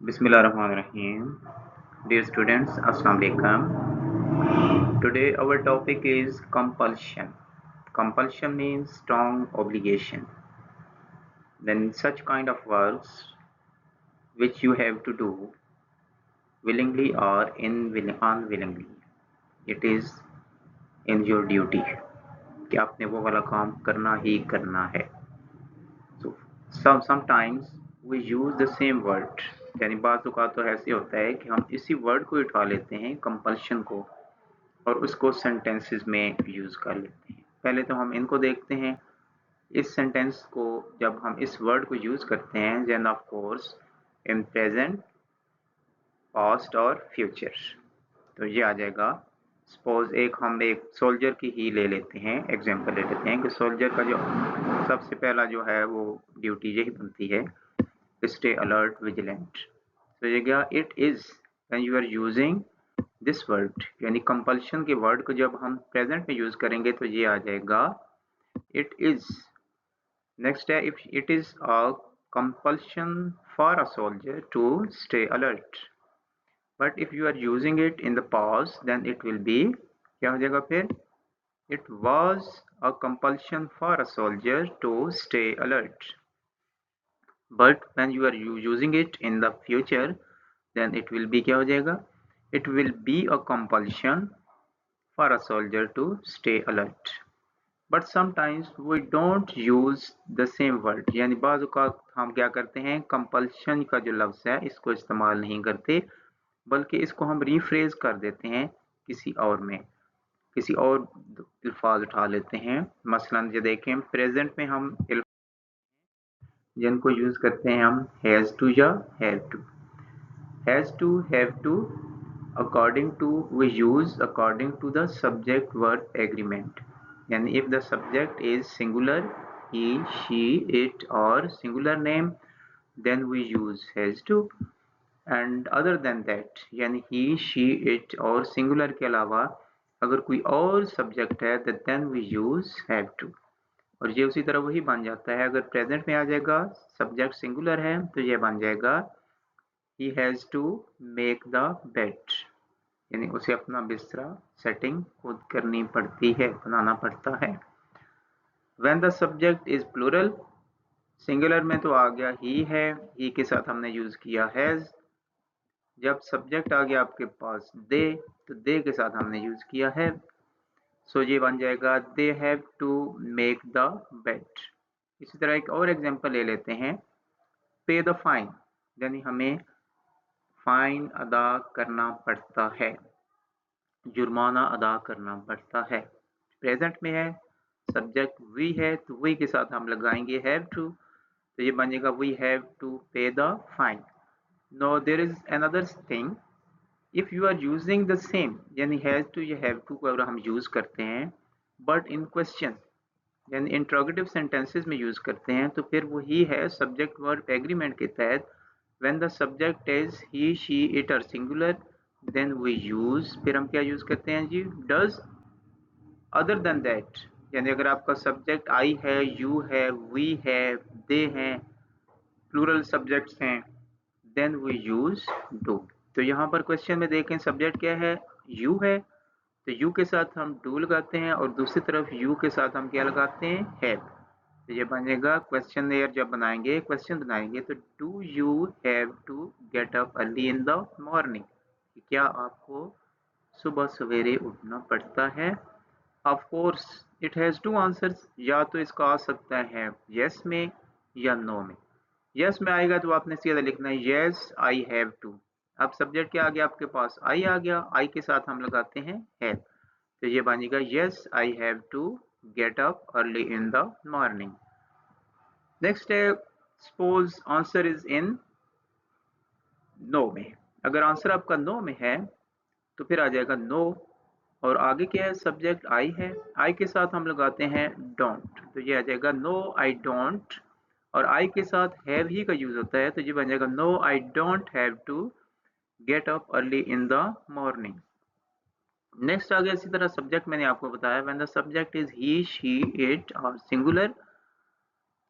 Bismillahirrahmanirrahim. Dear students, Assalamu alaikum. Today our topic is compulsion. Compulsion means strong obligation. Then such kind of works which you have to do willingly or unwillingly. It is in your duty कि आपने वो वाला काम करना ही करना है. So sometimes we use the same word. यानी बात तो ऐसे होता है कि हम इसी वर्ड को उठा लेते हैं कंपल्शन को और उसको सेंटेंसेस में यूज कर लेते हैं. पहले तो हम इनको देखते हैं. इस सेंटेंस को जब हम इस वर्ड को यूज करते हैं then of course in present, past और फ्यूचर. तो ये आ जाएगा. सपोज हम एक सोल्जर की ही ले लेते हैं, एग्जांपल ले लेते हैं कि सोल्जर का जो सबसे पहला जो है वो ड्यूटी यही बनती है, स्टे अलर्ट विजिलेंट. तो ये क्या, it is when you are using this word, यानी कंपल्शन के वर्ड को जब हम प्रेजेंट में यूज करेंगे तो ये आ जाएगा इट इज. नेक्स्ट है, if it is a compulsion for a soldier to stay alert. But if you are using it in the past then it will be, क्या हो जाएगा फिर, it was a compulsion for a soldier to stay alert. But when you are using it in the future then it will be, क्या हो जाएगा, it will be a compulsion for a soldier to stay alert. But sometimes we don't use the same word. यानी बाज़ औक़ात हम क्या करते हैं, compulsion का जो लफ्ज़ है इसको इस्तेमाल नहीं करते बल्कि इसको हम रीफ्रेज कर देते हैं किसी और में, किसी और अल्फाज उठा लेते हैं. मसलन ये देखें, प्रेजेंट में हम जिनको यूज करते हैं हम हैज़ टू या have to. Has to, have to, according to we use according to the subject verb agreement. यानी if the subject is singular, he, she, it और singular name, then we use has to. And other than that, यानी he, she, it और singular के अलावा अगर कोई और subject है then we use have to. और ये उसी तरह वही बन जाता है, अगर प्रेजेंट में आ जाएगा सब्जेक्ट सिंगुलर है तो ये बन जाएगा he has to make the bed. यानी उसे अपना बिस्तरा सेटिंग खुद करनी पड़ती है, बनाना पड़ता है. When the subject is plural, singular में तो आ गया ही है, ही के साथ हमने यूज किया हैज. जब सब्जेक्ट आ गया आपके पास दे, तो दे के साथ हमने यूज किया है. सो ये बन जाएगा they have to make the bed. इसी तरह एक और एग्जांपल ले लेते हैं, पे द फाइन, यानी हमें फाइन अदा करना पड़ता है, जुर्माना अदा करना पड़ता है. प्रेजेंट में है, सब्जेक्ट वी है तो वी के साथ हम लगाएंगे हैव टू, तो ये बनेगा we have to pay the fine. No there is another thing, if you are using the same, यानी हैज टू या हैव टू को अगर हम यूज करते हैं बट इन क्वेश्चन यानी इंट्रोगेटिव सेंटेंसेस में यूज करते हैं तो फिर वही है सब्जेक्ट वर्ब एग्रीमेंट के तहत. When the subject is he, she, it और सिंगुलर देन वी यूज, फिर हम क्या यूज करते हैं जी, डज. अदर देन दैट, यानी अगर आपका सब्जेक्ट आई है, यू है, वी है, दे हैं, प्लूरल सब्जेक्ट्स हैं, देन वी यूज डू. तो यहाँ पर क्वेश्चन में देखें सब्जेक्ट क्या है, यू है, तो यू के साथ हम डू लगाते हैं और दूसरी तरफ यू के साथ हम क्या लगाते हैं, हैव. तो ये बनेगा क्वेश्चन एयर, जब बनाएंगे क्वेश्चन बनाएंगे तो do you have to get up early in the morning, क्या आपको सुबह सवेरे उठना पड़ता है. Of course it has two answers, या तो इसका आ सकता है यस में या नो में. यस में आएगा तो आपने सीधा लिखना है यस आई हैव टू. अब सब्जेक्ट क्या आ गया आपके पास, आई आ गया, आई के साथ हम लगाते हैं हैव, तो ये बनेगा yes I have to get up early in the morning. Next है, suppose answer is in no में. अगर आंसर आपका नो में है तो फिर आ जाएगा नो, और आगे क्या है, सब्जेक्ट आई है, आई के साथ हम लगाते हैं डोंट, तो ये आ जाएगा नो आई डोंट, और आई के साथ हैव ही का यूज होता है तो ये बन जाएगा no I don't have to get up early in the morning. Next आ गया इसी तरह सब्जेक्ट, मैंने आपको बताया when the subject is he, she, it और सिंगुलर,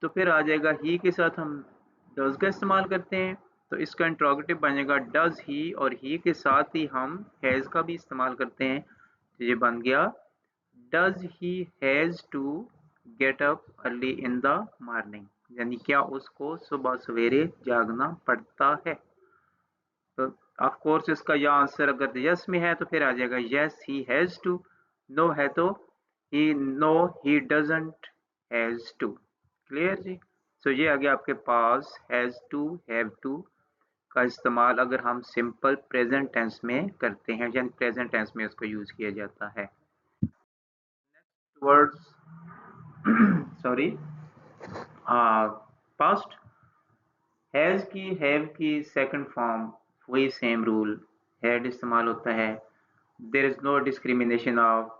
तो फिर आ जाएगा ही के साथ हम डज का इस्तेमाल करते हैं, तो इसका इंट्रोगेटिव बनेगा डज ही, और ही के साथ ही हम हैज़ का भी इस्तेमाल करते हैं, तो ये बन गया does he has to get up early in the morning, यानी क्या उसको सुबह सवेरे जागना पड़ता है। तो ऑफ कोर्स इसका या आंसर अगर यस में है तो फिर आ जाएगा yes he has to, no है तो he no he doesn't has to. Clear जी। सो ये आ गया आपके पास हैज़ टू हैव टू का इस्तेमाल अगर हम सिंपल प्रेजेंट टेंस में करते हैं, यानी प्रेजेंट टेंस में उसको यूज किया जाता है। वर्ड्स सॉरी पास्ट, हैज की हैव की सेकंड फॉर्म वही सेम रूल, हैड इस्तेमाल होता है। There is no discrimination of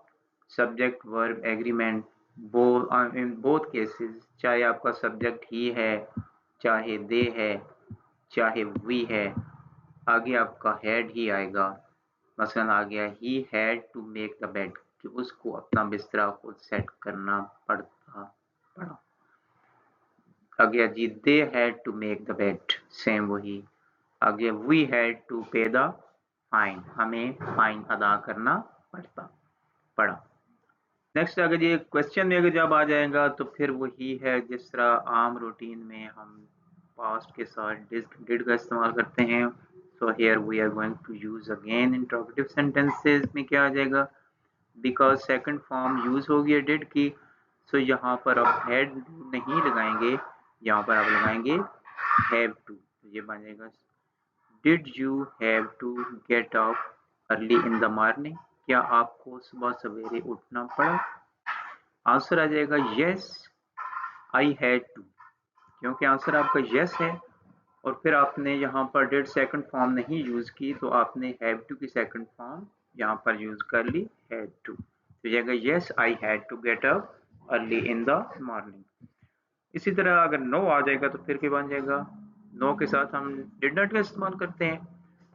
subject verb agreement in both cases, चाहे आपका सब्जेक्ट ही है, चाहे दे है, चाहे वी है, आगे आपका हैड ही आएगा। मसलन आ गया he had to make the bed, कि उसको अपना बिस्तरा खुद सेट करना पड़ा। आ गया जी they had to make the bed, same वही। आ गया we had to pay the fine, हमें फाइन अदा करना पड़ा। नेक्स्ट अगर ये क्वेश्चन में अगर जब आ जाएगा तो फिर वही है जिस तरह आम रूटीन में हम पास्ट के साथ डिड का इस्तेमाल करते हैं। So here we are going to use again interrogative sentences में क्या आ जाएगा, बिकॉज सेकंड फॉर्म यूज हो गया डिड की, सो यहाँ पर आप हैड नहीं लगाएंगे, यहाँ पर आप लगाएंगे हैव टू। ये बनेगा did you have to get up early in the morning, क्या आपको सुबह सवेरे उठना पड़ा। आंसर आ जाएगा यस आई हैड टू, क्योंकि आंसर आपका यस है और फिर आपने यहाँ पर डिड सेकंड फॉर्म नहीं यूज की, तो आपने हैव टू की सेकंड फॉर्म यहाँ पर यूज कर ली हैड टू, तो जाएगा yes I had to get up early in the morning. इसी तरह अगर नो आ जाएगा तो फिर क्या बन जाएगा, नो के साथ हम डिड नॉट का इस्तेमाल करते हैं,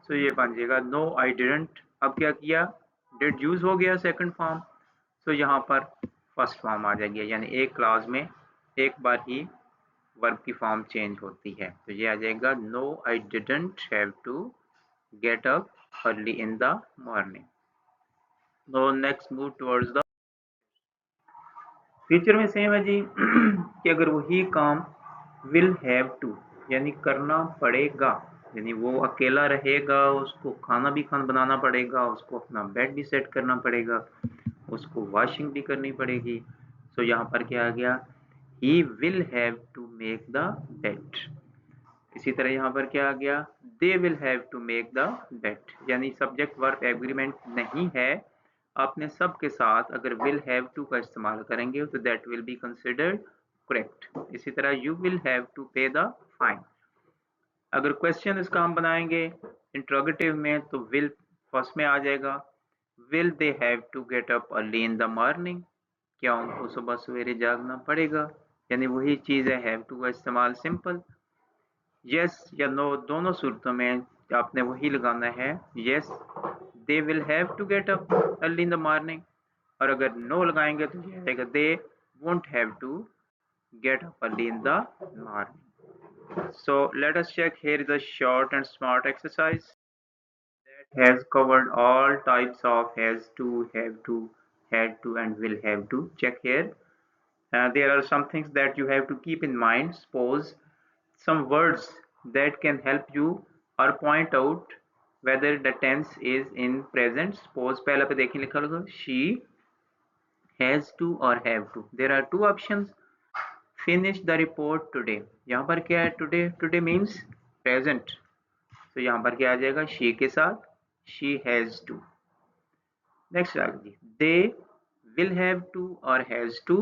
तो ये बन जाएगा नो आई डिडंट। अब क्या किया, डिड यूज हो गया सेकंड फॉर्म, तो यहाँ पर फर्स्ट फॉर्म आ जाएगी, यानी एक क्लास में एक बार ही वर्ब की फॉर्म चेंज होती है, तो ये आ जाएगा no I didn't have to get up early in the morning. No next move towards the future में सेम है जी कि अगर वही काम विल हैव टू यानी करना पड़ेगा, यानी वो अकेला रहेगा, उसको खाना भी बनाना पड़ेगा, उसको अपना बेड भी सेट करना पड़ेगा, उसको वॉशिंग भी करनी पड़ेगी। सो यहाँ पर क्या आ गया, he will have to make the bed. इसी तरह यहाँ पर क्या आ गया, they will have to make the bed, यानी सब्जेक्ट वर्ब एग्रीमेंट नहीं है, आपने सब के साथ अगर विल हैव टू का इस्तेमाल करेंगे तो that will be considered correct. इसी तरह you will have to pay the fine, अगर क्वेश्चन इसका हम बनाएंगे इंट्रोगेटिव में तो विल फर्स्ट में आ जाएगा, will they have to get up early in the morning, क्या उनको सुबह सवेरे जागना पड़ेगा, यानी वही चीज़ है हैव टू का इस्तेमाल सिंपल। यस या नो दोनों सूरतों में आपने वही लगाना है, yes they will have to get up early in the morning, और अगर नो लगाएंगे तो ये आएगा they won't have to get up early in the morning. So let us check, here is a short and smart exercise that has covered all types of has to, have to, had to and will have to. Check here. There are some things that you have to keep in mind. Suppose some words that can help you or point out whether the tense is in present. Suppose पहला पे देखें लिखा होगा she has to or have to. There are two options. Finish the report today. यहाँ पर क्या है today, today means present, तो यहाँ पर क्या आ जाएगा she के साथ she has to। नेक्स्ट आ गई they will have to or has to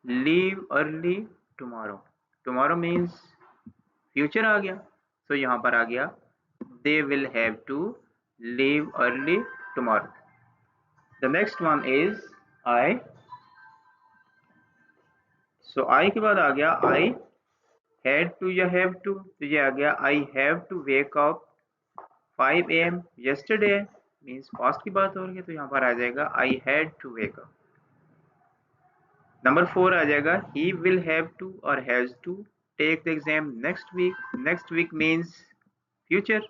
leave early tomorrow। tomorrow means future आ गया, तो यहाँ पर आ गया they will have to leave early tomorrow। the next one is I, so I के बाद आ गया I had to या have to, तो ये आ गया I have to wake up 5 AM yesterday, means past की बात हो रही है, तो यहाँ पर आ जाएगा I had to wake up। Number 4 आ जाएगा he will have to और has to take the exam next week। next week means future.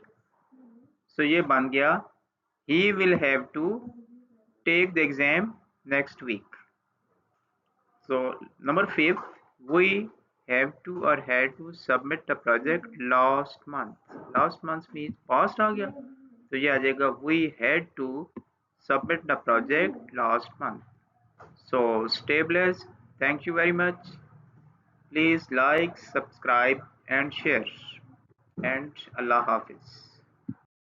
So ये बन गया he will have to take the exam next week. So number 5, we have to or had to submit the project last month. Last month means past आ गया, तो ये आ जाएगा we had to submit the project last month. So stay blessed. Thank you very much. Please like, subscribe and share. And Allah Hafiz.